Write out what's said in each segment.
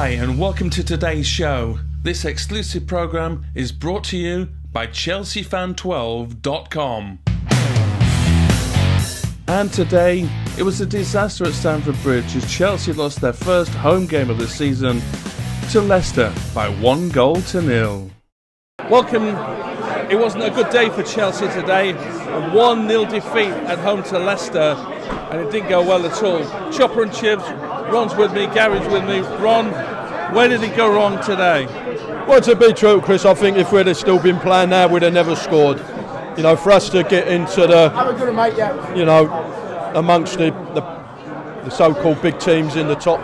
Hi and welcome to today's show. This exclusive programme is brought to you by ChelseaFan12.com. And today, it was a disaster at Stamford Bridge as Chelsea lost their first home game of the season to Leicester by 1-0. Welcome. It wasn't a good day for Chelsea today. A 1-0 defeat at home to Leicester, and it didn't go well at all. Chopper and Chivs, Ron's with me, Gary's with me. Ron, where did it go wrong today? Well, to be true, Chris, I think if we'd have still been playing now, we'd have never scored. You know, for us to get into the, you know, amongst the so-called big teams in the top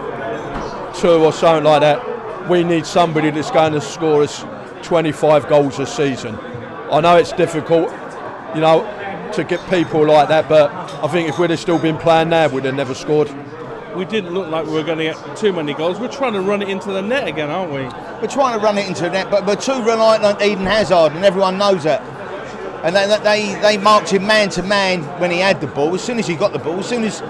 two or something like that, we need somebody that's going to score us 25 goals a season. I know it's difficult, you know, to get people like that, but I think if we'd have still been playing now, we'd have never scored. We didn't look like we were going to get too many goals. We're trying to run it into the net again, aren't we? We're trying to run it into the net, but we're too reliant on Eden Hazard, and everyone knows that. And they marked him man to man when he had the ball. As soon as he got the ball, as soon as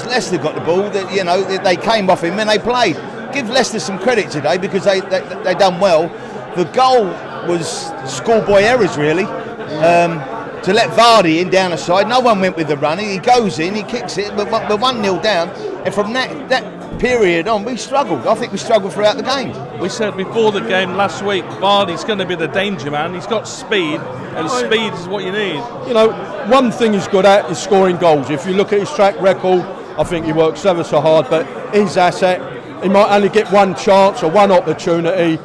Leicester got the ball, they came off him and they played. Give Leicester some credit today because they done well. The goal was schoolboy errors really. To let Vardy in down the side, no one went with the run. He goes in, he kicks it, but we're 1-0 down. And from that period on, we struggled. I think we struggled throughout the game. We said before the game last week, Vardy's going to be the danger man. He's got speed, and speed is what you need. You know, one thing he's good at is scoring goals. If you look at his track record, I think he works ever so hard, but his asset, he might only get one chance or one opportunity,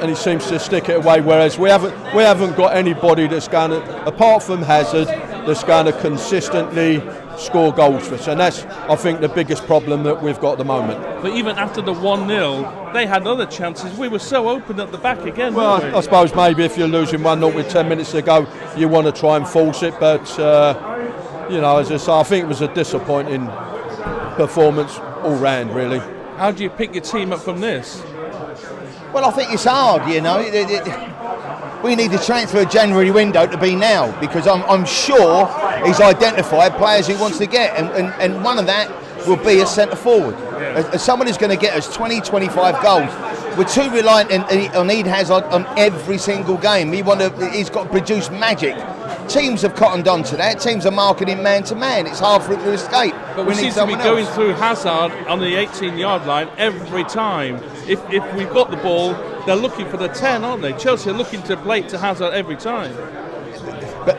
and he seems to stick it away, whereas we haven't got anybody that's going to, apart from Hazard, that's going to consistently score goals for us, and that's, I think, the biggest problem that we've got at the moment. But even after the 1-0, they had other chances. We were so open at the back again, well, weren't we? I suppose maybe if you're losing 1-0 with 10 minutes to go, you want to try and force it, but you know, as I say, I think it was a disappointing performance all round, really. How do you pick your team up from this? Well, I think it's hard, you know. We need the transfer January window to be now because I'm sure he's identified players he wants to get, and one of that will be a centre forward. As someone who's going to get us 20, 25 goals. We're too reliant on Eden Hazard on every single game. He's got to produce magic. Teams have cottoned on to that. Teams are marking him man to man. It's hard for him to escape. But we seem to be going through Hazard on the 18-yard line every time. If we've got the ball, they're looking for the 10, aren't they? Chelsea are looking to play to Hazard every time. But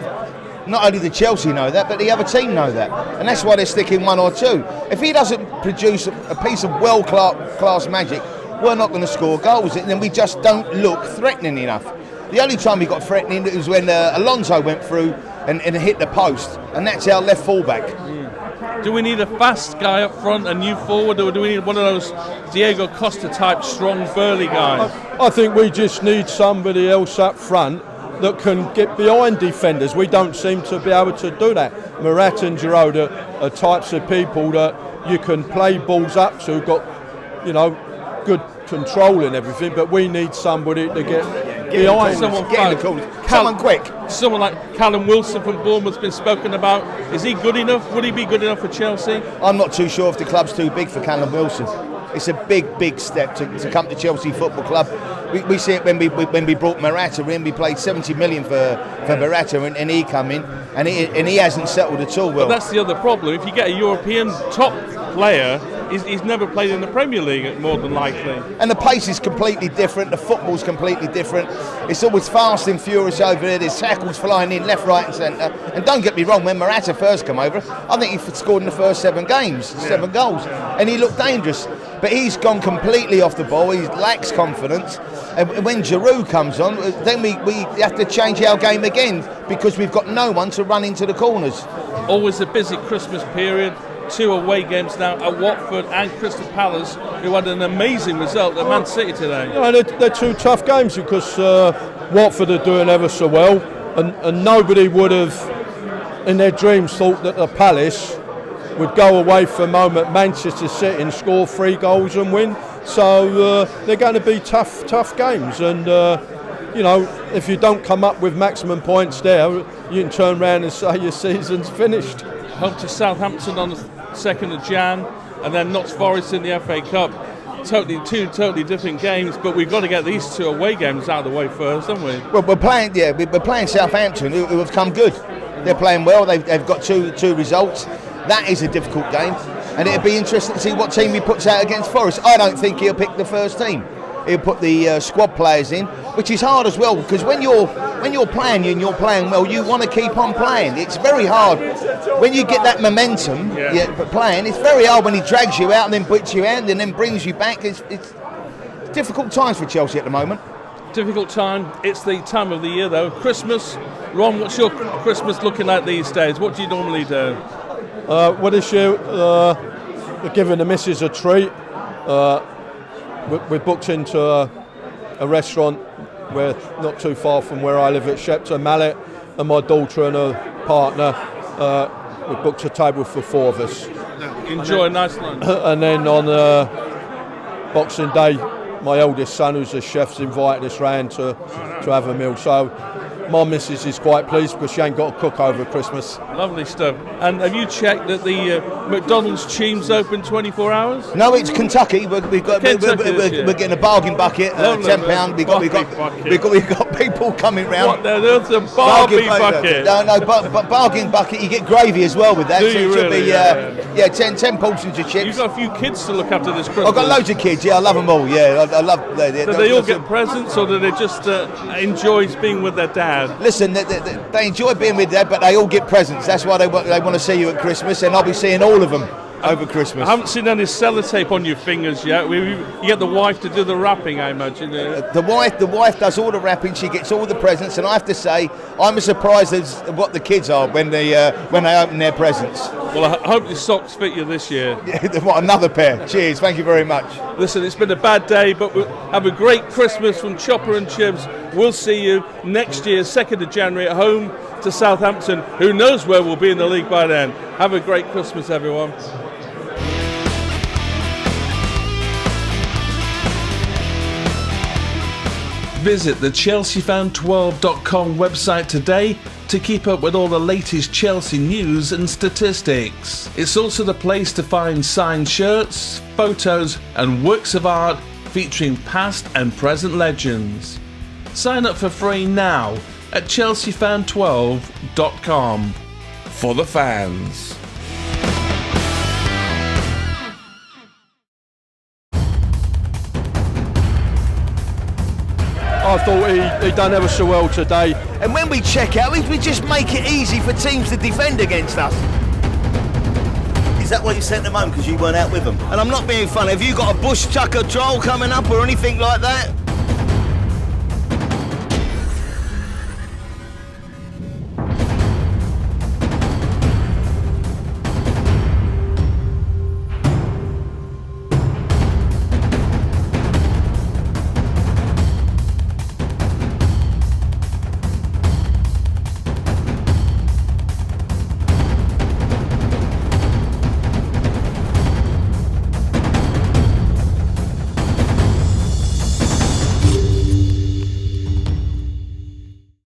not only the Chelsea know that, but the other team know that. And that's why they're sticking one or two. If he doesn't produce a piece of world-class magic, we're not going to score goals. And then we just don't look threatening enough. The only time we got threatening was when Alonso went through and hit the post, and that's our left fullback. Do we need a fast guy up front, a new forward, or do we need one of those Diego Costa type strong burly guys? I think we just need somebody else up front that can get behind defenders. We don't seem to be able to do that. Murat and Giroud are types of people that you can play balls up to, got, you know, good control and everything, but we need somebody to get behind. Someone quick. Someone like Callum Wilson from Bournemouth's been spoken about. Is he good enough? Would he be good enough for Chelsea? I'm not too sure if the club's too big for Callum Wilson. It's a big step to come to Chelsea Football Club. We see it when we brought Morata in. We played 70 million for Morata, and he come in, and he hasn't settled at all well. But that's the other problem. If you get a European top player, he's never played in the Premier League, more than likely. And the pace is completely different. The football's completely different. It's always fast and furious over there. There's tackles flying in left, right, and centre. And don't get me wrong, when Morata first came over, I think he scored in the first 7 games, 7 goals, and he looked dangerous. But he's gone completely off the ball. He lacks confidence. And when Giroud comes on, then we have to change our game again because we've got no one to run into the corners. Always a busy Christmas period. 2 away games now at Watford and Crystal Palace, who had an amazing result at Man City today. You know, they're 2 tough games because Watford are doing ever so well, and nobody would have, in their dreams, thought that the Palace would go away from home at Manchester City and score 3 goals and win. So they're going to be tough games, and you know, if you don't come up with maximum points there, you can turn around and say your season's finished. Home to Southampton on the 2nd of Jan, and then Notts Forest in the FA Cup. two totally different games, but we've got to get these 2 away games out of the way first, haven't we? Well, we're playing Southampton, who have come good. They're playing well. They've got two results. That is a difficult game, and it'd be interesting to see what team he puts out against Forest. I don't think he'll pick the first team. He'll put the squad players in, which is hard as well, because when you're playing and you're playing well, you want to keep on playing. It's very hard when you get that momentum. But playing, it's very hard when he drags you out and then puts you out and then brings you back. It's difficult times for Chelsea at the moment. Difficult time. It's the time of the year, though. Christmas. Ron, what's your Christmas looking like these days? What do you normally do? Well, this year we're giving the missus a treat. We're booked into a restaurant where not too far from where I live at Shepton Mallet, and my daughter and her partner. We booked a table for 4 of us. Enjoy a nice lunch. And then on Boxing Day, my eldest son, who's a chef's, invited us round to have a meal. So my missus is quite pleased because she ain't got to cook over Christmas. Lovely stuff. And have you checked that the McDonald's Chivs open 24 hours? No, it's Kentucky. We're getting a bargain bucket, £10. We've got people coming round. What? There's a bargain bucket. No, bargain bucket. You get gravy as well with that. Do you really? Yeah, 10 portions of chips. You've got a few kids to look after this Christmas. I've got loads of kids. Yeah, I love them all. Yeah, I love. Do they all get presents, or do they just enjoy being with their dad? Listen, they enjoy being with Dad, but they all get presents. That's why they want to see you at Christmas, and I'll be seeing all of them over Christmas. I haven't seen any sellotape on your fingers yet. You get the wife to do the wrapping, I imagine. The wife does all the wrapping. She gets all the presents, and I have to say, I'm as surprised as what the kids are when they open their presents. Well, I hope your socks fit you this year. What, another pair? Cheers, thank you very much. Listen, it's been a bad day, but we'll have a great Christmas from Chopper and Chivs. We'll see you next year, 2nd of January, at home to Southampton. Who knows where we'll be in the league by then. Have a great Christmas, everyone. Visit the ChelseaFan12.com website today to keep up with all the latest Chelsea news and statistics. It's also the place to find signed shirts, photos and works of art featuring past and present legends. Sign up for free now at ChelseaFan12.com. For the fans. I thought he done ever so well today. And when we check out, we just make it easy for teams to defend against us. Is that why you sent them home, because you weren't out with them? And I'm not being funny. Have you got a bush chucker trial coming up or anything like that?